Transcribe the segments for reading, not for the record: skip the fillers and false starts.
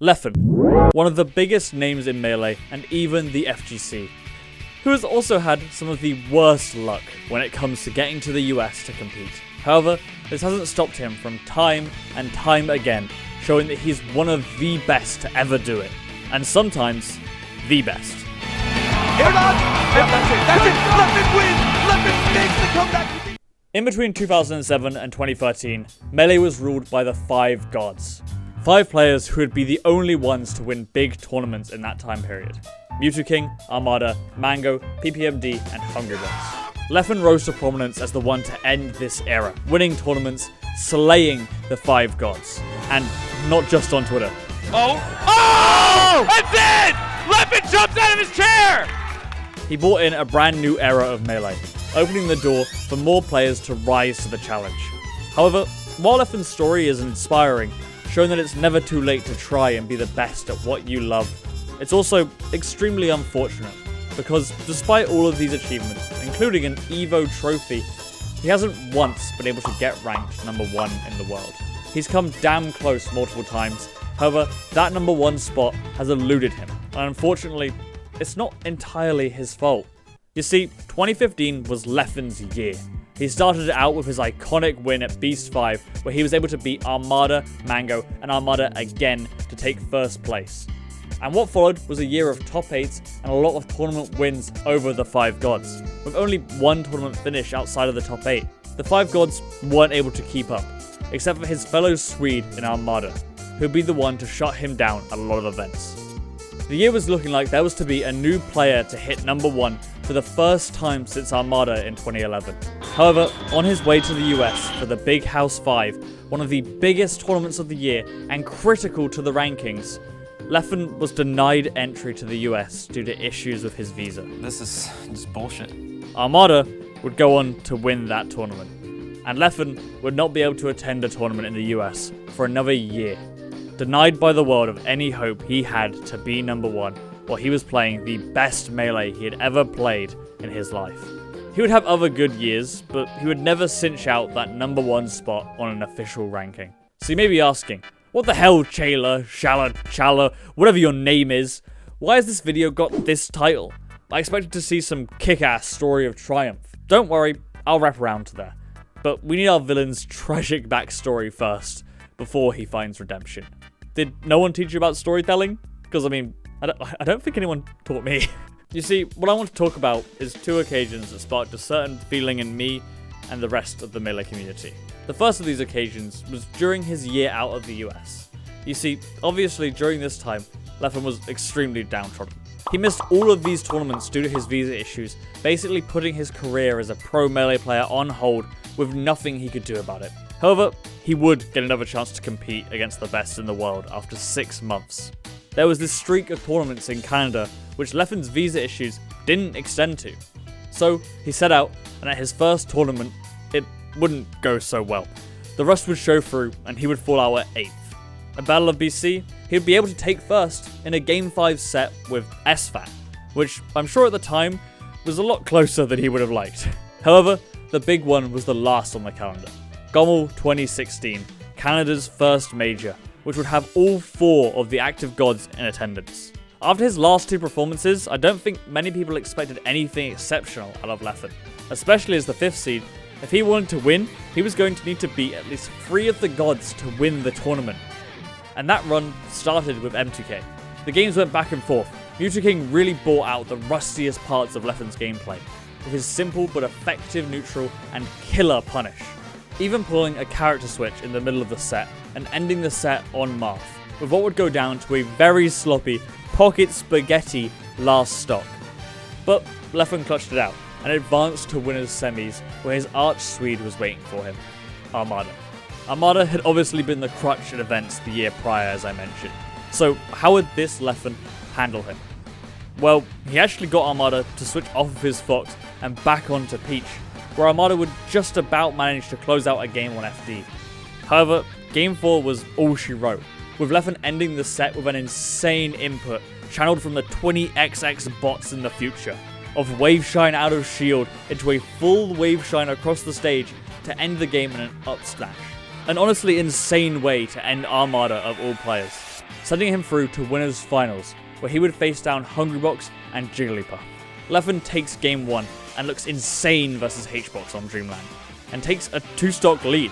Leffen, one of the biggest names in Melee and even the FGC, who has also had some of the worst luck when it comes to getting to the US to compete. However, this hasn't stopped him from time and time again, showing that he's one of the best to ever do it, and sometimes the best. That's it! Leffen wins! Leffen makes the comeback! In between 2007 and 2013, Melee was ruled by the 5 gods. 5 players who would be the only ones to win big tournaments in that time period. Mewtwo, Armada, Mango, PPMD, and hungrybox. Leffen rose to prominence as the one to end this era, winning tournaments, slaying the 5 gods. And not just on Twitter. Oh! That's it! Leffen jumps out of his chair! He brought in a brand new era of Melee, opening the door for more players to rise to the challenge. However, while Leffen's story is inspiring, showing that it's never too late to try and be the best at what you love, it's also extremely unfortunate, because despite all of these achievements, including an EVO trophy, he hasn't once been able to get ranked number 1 in the world. He's come damn close multiple times, however, that number 1 spot has eluded him, and unfortunately, it's not entirely his fault. You see, 2015 was Leffen's year. He started it out with his iconic win at Beast 5, where he was able to beat Armada, Mango, and Armada again to take first place. And what followed was a year of top 8s and a lot of tournament wins over the 5 gods. With only one tournament finish outside of the top 8, the 5 gods weren't able to keep up, except for his fellow Swede in Armada, who'd be the one to shut him down at a lot of events. The year was looking like there was to be a new player to hit number 1 for the first time since Armada in 2011. However, on his way to the US for the Big House 5, one of the biggest tournaments of the year and critical to the rankings, Leffen was denied entry to the US due to issues with his visa. This is just bullshit. Armada would go on to win that tournament, and Leffen would not be able to attend a tournament in the US for another year, denied by the world of any hope he had to be number 1 while he was playing the best Melee he had ever played in his life. He would have other good years, but he would never cinch out that number 1 spot on an official ranking. So you may be asking, what the hell, Chaler, Chaler, whatever your name is? Why has this video got this title? I expected to see some kick-ass story of triumph. Don't worry, I'll wrap around to there. But we need our villain's tragic backstory first, before he finds redemption. Did no one teach you about storytelling? Because, I mean, I don't think anyone taught me. You see, what I want to talk about is 2 occasions that sparked a certain feeling in me and the rest of the Melee community. The first of these occasions was during his year out of the US. You see, obviously during this time, Leffen was extremely downtrodden. He missed all of these tournaments due to his visa issues, basically putting his career as a pro Melee player on hold with nothing he could do about it. However, he would get another chance to compete against the best in the world after 6 months. There was this streak of tournaments in Canada which Leffen's visa issues didn't extend to. So he set out, and at his first tournament, it wouldn't go so well. The rust would show through, and he would fall out at 8th. At Battle of BC, he would be able to take first in a Game 5 set with SFAT, which I'm sure at the time was a lot closer than he would have liked. However, the big one was the last on the calendar. GOMOCH 2016, Canada's first major, which would have all 4 of the active gods in attendance. After his last 2 performances, I don't think many people expected anything exceptional out of Leffen, especially as the 5th seed. If he wanted to win, he was going to need to beat at least 3 of the gods to win the tournament. And that run started with M2K. The games went back and forth. Mewtwo really brought out the rustiest parts of Leffen's gameplay, with his simple but effective neutral and killer punish. Even pulling a character switch in the middle of the set and ending the set on Marth, with what would go down to a very sloppy pocket spaghetti last stock. But Leffen clutched it out and advanced to winners semis where his arch Swede was waiting for him, Armada. Armada had obviously been the crutch at events the year prior, as I mentioned. So how would this Leffen handle him? Well, he actually got Armada to switch off of his Fox and back onto Peach, where Armada would just about manage to close out a game on FD. However, Game 4 was all she wrote, with Leffen ending the set with an insane input channeled from the 20XX bots in the future, of Wave Shine out of shield into a full Wave Shine across the stage to end the game in an up smash. An honestly insane way to end Armada of all players, sending him through to winners finals, where he would face down hungrybox and Jigglypuff. Leffen takes game 1 and looks insane versus hbox on Dreamland, and takes a 2-stock lead.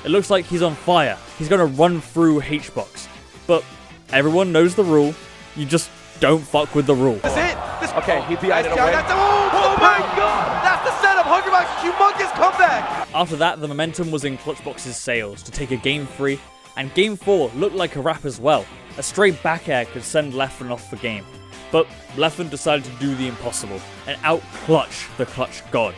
It looks like he's on fire, he's going to run through hbox, but everyone knows the rule, you just don't fuck with the rule. That's it! Okay, he beat it away. Oh my god! That's the setup! hungrybox's humongous comeback! After that, the momentum was in Clutchbox's sails to take a game 3, and game 4 looked like a wrap as well. A stray back air could send Leffen off the game, but Leffen decided to do the impossible and out-clutch the clutch god.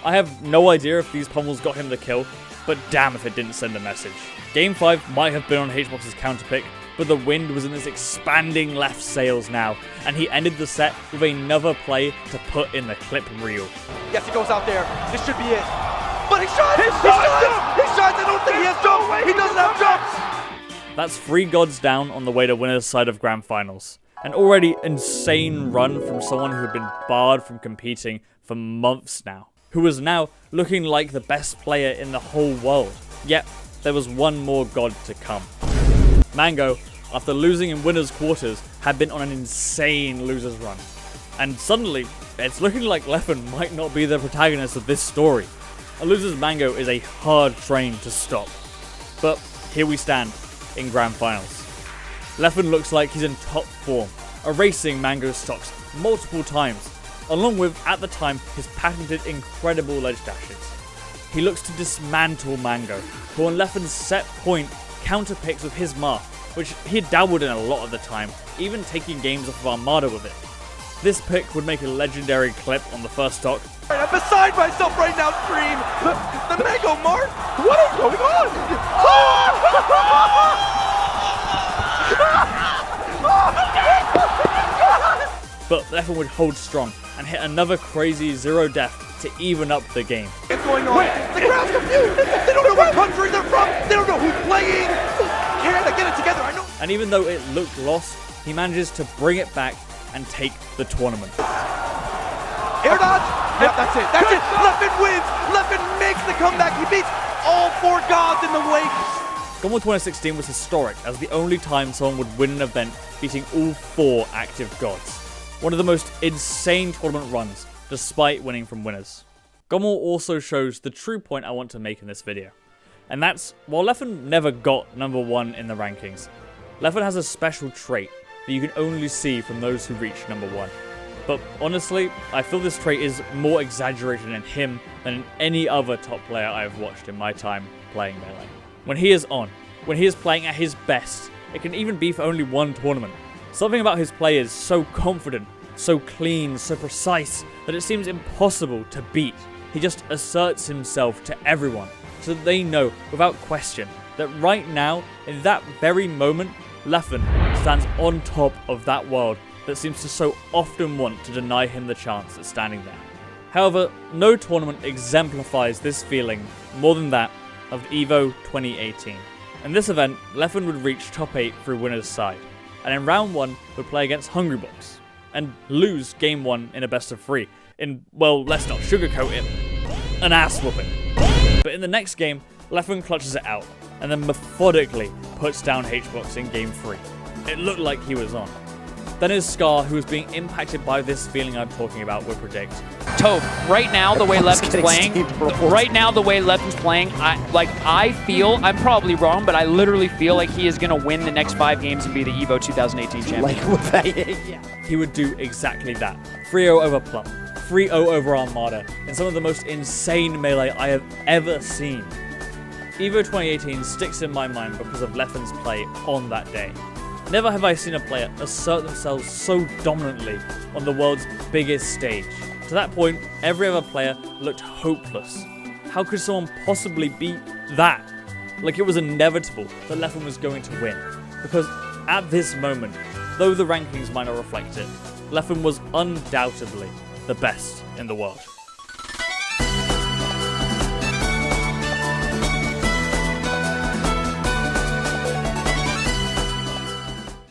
I have no idea if these pummels got him the kill, but damn if it didn't send a message. Game 5 might have been on hbox's counterpick, but the wind was in his expanding left sails now, and he ended the set with another play to put in the clip reel. Yes, he goes out there. This should be it. But he shines! He shines! I don't think he has jumps! He doesn't have jumps! That's 3 gods down on the way to winner's side of Grand Finals. An already insane run from someone who had been barred from competing for months now, who was now looking like the best player in the whole world. Yet, there was one more god to come. Mango, after losing in winners quarters, had been on an insane losers run. And suddenly, it's looking like Leffen might not be the protagonist of this story. A loser's Mango is a hard train to stop. But here we stand, in Grand Finals. Leffen looks like he's in top form, erasing Mango's stocks multiple times, along with, at the time, his patented incredible ledge dashes. He looks to dismantle Mango, who on Leffen's set point counterpicks with his Marth, which he had dabbled in a lot of the time, even taking games off of Armada with it. This pick would make a legendary clip on the first stock. I'm beside myself right now, Dream! The Mango Marth? What is going on? But Leffen would hold strong and hit another crazy 0 death to even up the game. What's going on? The crowd's confused! They don't know what country they're from! They don't know who's playing! Canada, get it together, I know! And even though it looked lost, he manages to bring it back and take the tournament. Air dodge! Yep, that's it, that's it! Leffen wins! Leffen makes the comeback! He beats all 4 gods in the wake! GOMOCH 2016 was historic as the only time someone would win an event beating all 4 active gods. One of the most insane tournament runs, despite winning from winners. GOMOCH also shows the true point I want to make in this video. And that's, while Leffen never got number 1 in the rankings, Leffen has a special trait that you can only see from those who reach number 1. But honestly, I feel this trait is more exaggerated in him than in any other top player I have watched in my time playing Melee. When he is on, when he is playing at his best, it can even be for only 1 tournament. Something about his play is so confident, so clean, so precise, that it seems impossible to beat. He just asserts himself to everyone, so that they know, without question, that right now, in that very moment, Leffen stands on top of that world that seems to so often want to deny him the chance at standing there. However, no tournament exemplifies this feeling more than that of EVO 2018. In this event, Leffen would reach top 8 through winner's side, and in round 1 would play against hungrybox, and lose game 1 in a best of 3, in, well, let's not sugarcoat it, an ass whooping. But in the next game, Leffen clutches it out, and then methodically puts down hbox in game 3. It looked like he was on. Then is Scar, who is being impacted by this feeling I'm talking about, would predict. Toph, right now the way Leffen's playing, I feel, I'm probably wrong, but I literally feel like he is going to win the next 5 games and be the EVO 2018 champion. He would do exactly that. 3-0 over Plum, 3-0 over Armada, in some of the most insane Melee I have ever seen. EVO 2018 sticks in my mind because of Leffen's play on that day. Never have I seen a player assert themselves so dominantly on the world's biggest stage. To that point, every other player looked hopeless. How could someone possibly beat that? Like it was inevitable that Leffen was going to win. Because at this moment, though the rankings might not reflect it, Leffen was undoubtedly the best in the world.